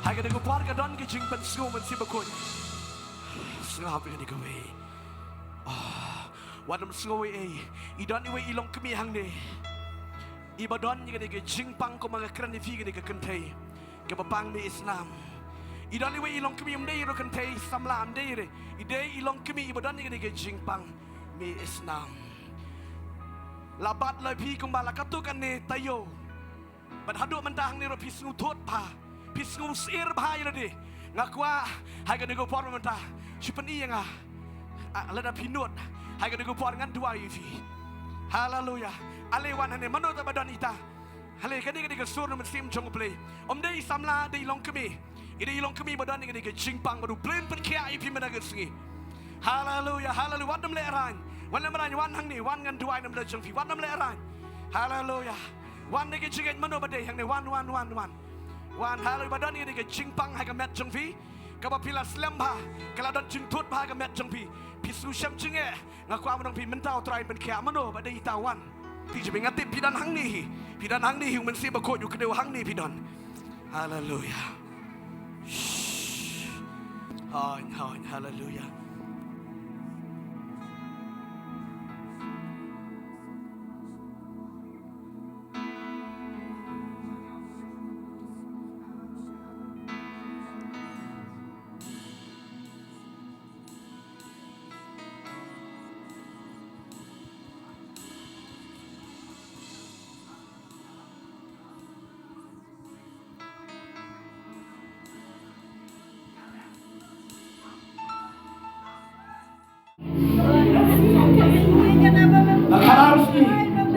hai ka degu par ka don ke jing pen snow men si bakoi snap ni ka we wadam snow I don ni we I long kemi hang ni I badon ni ka degu jing pang ko mga kran ni fi ka degu kentei ka bapang mi Islam I don ni we I long kemi umdei ro kentei samla amdei re I dei I long kemi I badon ni ka degu jing pang mi Islam labat lai pi kung bala katukan ni tayo bad hadu mandang ni ro pisngu tot pa pisngu sir pa yun di ngakwa hai ka nego por manta chipani nga lada pinut hai ka nego por ngan dua yifi haleluya alewan hane mano ta badon ita hale ka ni ka sur no sim jong play dei samla dei long kemi idei long kemi badon ni ka jingpang badu plain pen kia ipi managa singi haleluya haleluya wadam le ran wan nam ran wan hang ni wan ngan dua nam da jong fi wan nam le ran haleluya wan ni ka jigen mano badai hang ni wan haleluya badon ni ka jingpang hai ka met jong fi ka ba pila slam ba kala don jing tot ba ka met jong fi pisu syam jinge ngakwa manong pi mentau try pen kia mano badai tawan pi je ngati pidan hang ni hu men si ba ko yu kedeu hang ni pidan haleluya haleluya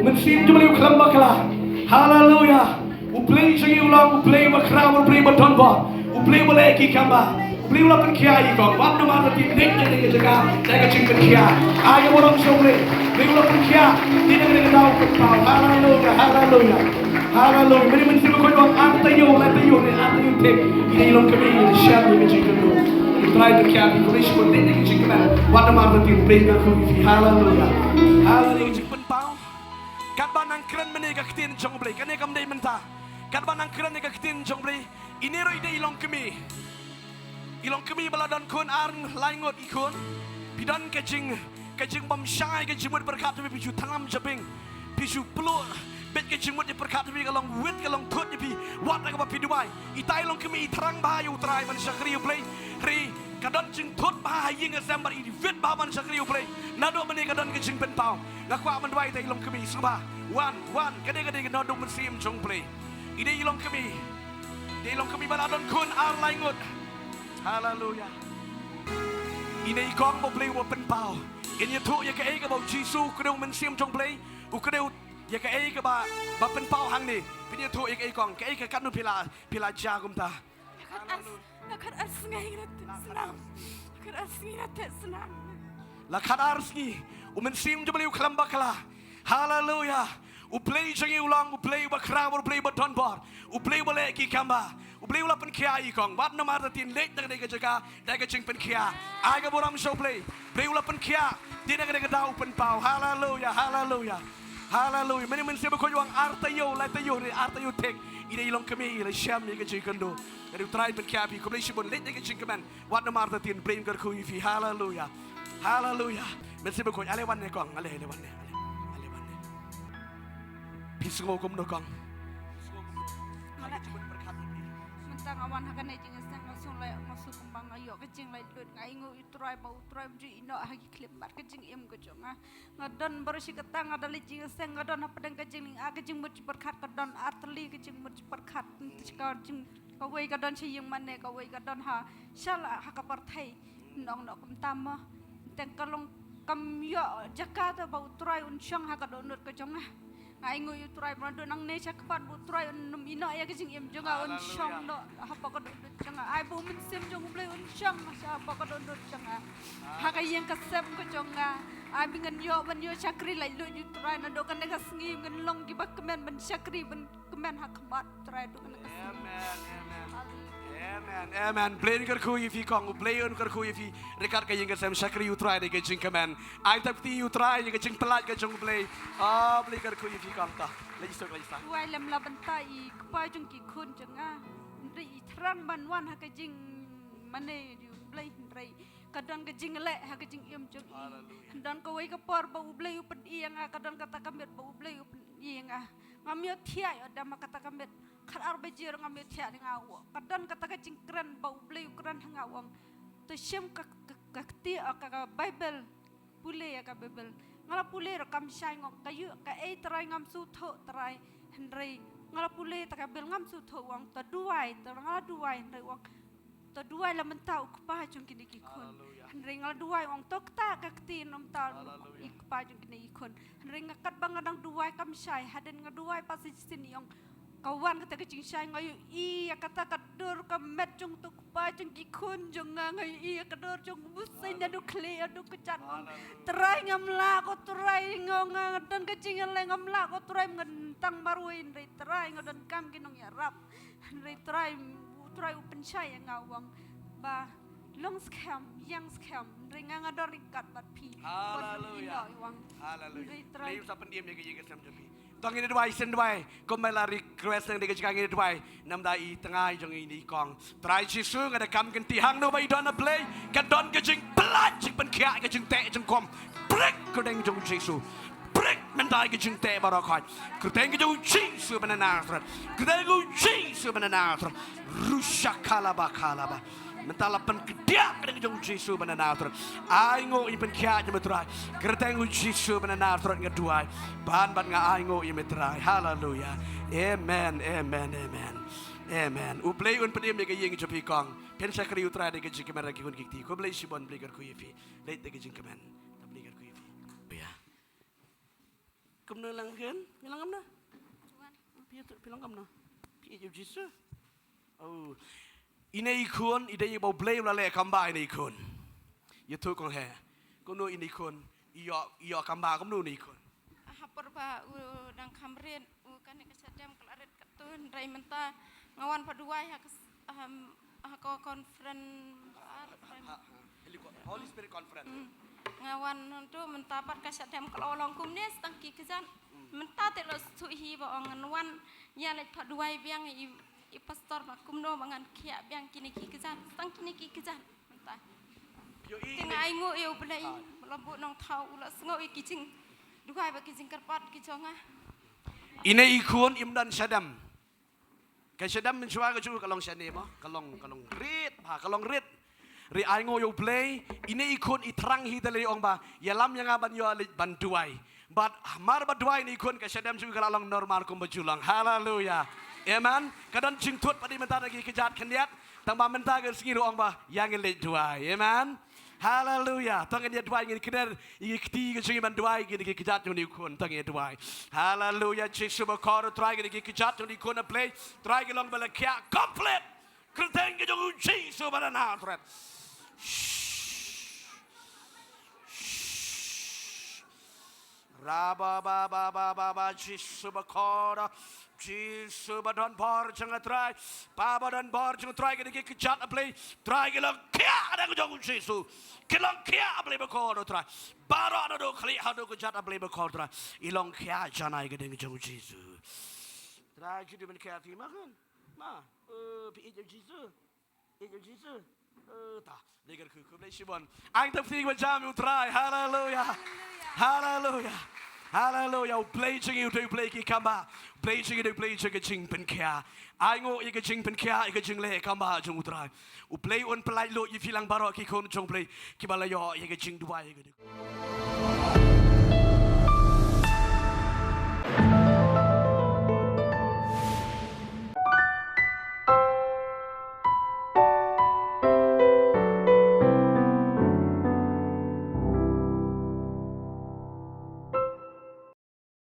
Mensim cuma liu kelam bakla, haleluya. Uplay jangi ulang, uplay makram, uplay batonba, uplay boleh kikamba, uplay ulang penkiai kong. Wanda mana tindik jadi kejaga, jaga jingpynkhiah. Ayo orang shoplay, uplay ulang penkiah, tidak ada tahu kepau. Haleluya. Mari mensim kau uang antayo ni antayo tek. Ini ulang kami ini siapa yang jingpynkhiah. Try penkiah, kulis pun tidak jingpynkhiah. Wanda mana tindik aku haleluya. Kat banang keren menega ketin jong blay kan ekam dei menta kat banang keren nega ketin jong blay ini ro ide ilong kemi baladon kun arn laingot ikun pidan kejing bom syai kejing mud berkat tapi piju tanam jabing piju pelur bet kejing mud berkat tapi kalong wit kalong tot tapi wat nak apa piduai itai ilong kemi terang bahayu terai man syakri blay ri kadon jing tot bahaya ngesambar ini wit bahaman syakri blay nado menega kadon kejing penpau ngakwa menduai tai ilong kemi subah wan kadang-kadang nodong mensim jong play ide ilong kemi baladon kun ar laingut haleluya ine ikong mo play wo penpau ini tu ya ka ka bau Jisu kedong mensim jong play ukedeu ya ka ba penpau hang ni pini tu ya ka ikong ka kanu pila jagum ta lakat asngai senang lakat arsngi mensim jong play kelam bakala haleluya uplay jangi ulang uplay bakram uplay baton bar uplay boleh kikamba uplay ulah penkiah ikong wat nama tin lek dengan jaga daga jingpynkhiah aga boram show play ulah penkiah tidak ada tahu penpau haleluya mani mensiap kau juang artayo ni artayo tek ide ilong kami ide syam ni kejikando dari try penkiah pi kau sibon lek dengan jingkeman wat nama tin blame kerku ifi haleluya mensiap kau alewan ni kong alewan ni pisngo kum dokang mentang awan hakan ai jing sang ngasung lai masuk kembang ayo kejing lai lut ngai ngu utrai ju ino hagi klip mat kejing em kejonga ngadon bersih ketang ada li jing sang ngadon apa deng kejing ning kejing mut berkat kadon arteli kejing mut berkat kau jing kau wei kadon siyung mane kau wei kadon ha shala haka partai nong kum tama teng kalong kam yo jakarta ba utrai unsyang haka donut kejonga Aingo yu try madu nang nesha kepat bu try num ina ya kejing em jonga on syang no apa ko dut jonga ai bu men sim jong blay on syang masa apa ko dut jonga haka yang kasem ko jonga ai bingan yo ban yo syakri lai lu yu try na do kan ne kasngi ngan long gi bak kemen ban syakri ban kemen hak mat try do kan amen plain kerku ifi kong plain kerku ifi rekat ka yang kasem syakri yu try de kejing kemen ai tapi yu try ni kejing pelat ke jong play play kerku ifi kong ta lagi sok lagi sa wai lem la ban tai kepai jong ki khun jonga Ndri tran banwan ha kajing mane blai ndrai kadang kajing le ha kajing im jong dan ko wai ka por ba blai upen iang kadang kata kambet ba blai upen iang ngamio thia ada makata kambet khar arbe jir ngamio thia ngawo kadang kata kajing kran ba blai kran ngawang to shem ka ti ka bible pule ya ka bible ngala pule rakam sai ngok kayu ka trai ngam su tho trai hendrei ngala pule ta ka bel ngam su tho wang ta duai ta ngala duai hendrei wang ta duai la mentau kpa chung kini ki khun hendrei ngala duai wang tok ta ka ti nom ta ikpa chung kini khun hendrei ngakat bang ngadang duai kam sai haden ngaduai pasi sini yong kawan kata kecing sai ngayu iya kata kadur ka met chung tuk pa chung ki khun jong ngayu iya kadur chung busai na du kle adu kecat trai ngamla ko trai ngong dan kecing le ngamla ko trai ngentang baruin dei trai ngodan kam kinong ya rap dei trai upen sai ngawang ba long scam young scam dei ngador ikat bat pi haleluya haleluya leyu sa pendiam ya ke sam japi tong ini dua isen dua ko mela request yang dikecikang ini dua namda I tengah jong ini kong try Jisu ngada kam genti hang no bai dona play kadon kecing pelat jingpynkhiah kecing te jeng kom break kodeng jong Jisu break mentai kecing te barakhat kodeng jong Jisu benanasrat kodeng jong Jisu benanasrat rushakala bakalaba mentala pen kedia kedeng jong Jisu benanasrat aingo jingpynkhiah jemetrai kodeng Jisu benanasrat ngeduai ban nga aingo imetrai haleluya amen amen amen amen uplay un pedim de yeng chopi kong pen sakri utra de gejik kamera ki hun kikti ko blay sibon bligar ku yifi late de gejik kamen ta bligar ku yifi ya kumna lang hen ngilang amna pi tu pilang amna pi Jisu oh inai khun idai bo blay la le kamba inai khun yutu kong he kono inai khun iyo kamba komno ni khun perba dang kamrin kan ke shadem kelaret ketun rai menta ngawan paduai ha conference Holy Spirit conference ngawan tu mentapat ke shadem kelolong kumnes tangki kezan menta te lo suhi ba nganwan ya lek paduai biang I pastor makumno mangan kia biang kini ki kezan tang kini ki kezan menta tengah aingo eu belai lambu nong thau ulas ngo I kicing dukai bagi jingkar pat kiconga. Ine ikun imdan shadem. Kai shadem mencuba kecu kalong shadem mo, kalong rit, kalong rit. Ri aingo yo play, ine ikun itrang hi dali ong ba, yalam yang aban yo alit banduai. But mar banduai ni ikun kai shadem juga kalong normal kum bajulang. Haleluya. Amen. Kadang jingtut padi mentar lagi kejat kendiat, tambah mentar ke singiru ong ba, yang elit duai. Amen. Haleluya. Tangan dia dua ingin keder, ingin ketiga cuma dua ingin kejat yang diukun. Tangan dia dua. Haleluya. Jisu berkor try ingin kejat yang diukun play. Try gelong belakia complete. Kerteng kejung Jisu berana threat. Raba ba ba ba ba ba Jisu berkor. Jisu badan bar jangan try, pa badan bar jangan try kita kejat play, try kita kia ada kejauh Jisu, kita kia play berkor try, baru ada dua kali ada kejat play berkor try, ilong kia jangan kita kejauh Jisu, try kita menkia ti makan, pi Jisu, tah, dengar ku play sibon, angkat ti macam try, haleluya, haleluya. Haleluya, play ching you do play ki kamba, play ching you do play ching jingpynkhiah. Aingo ika jingpynkhiah ika jingle kamba jung utrai. U play on pelai lo you filang baro ki kon jong play ki balayo ika jing dua ika.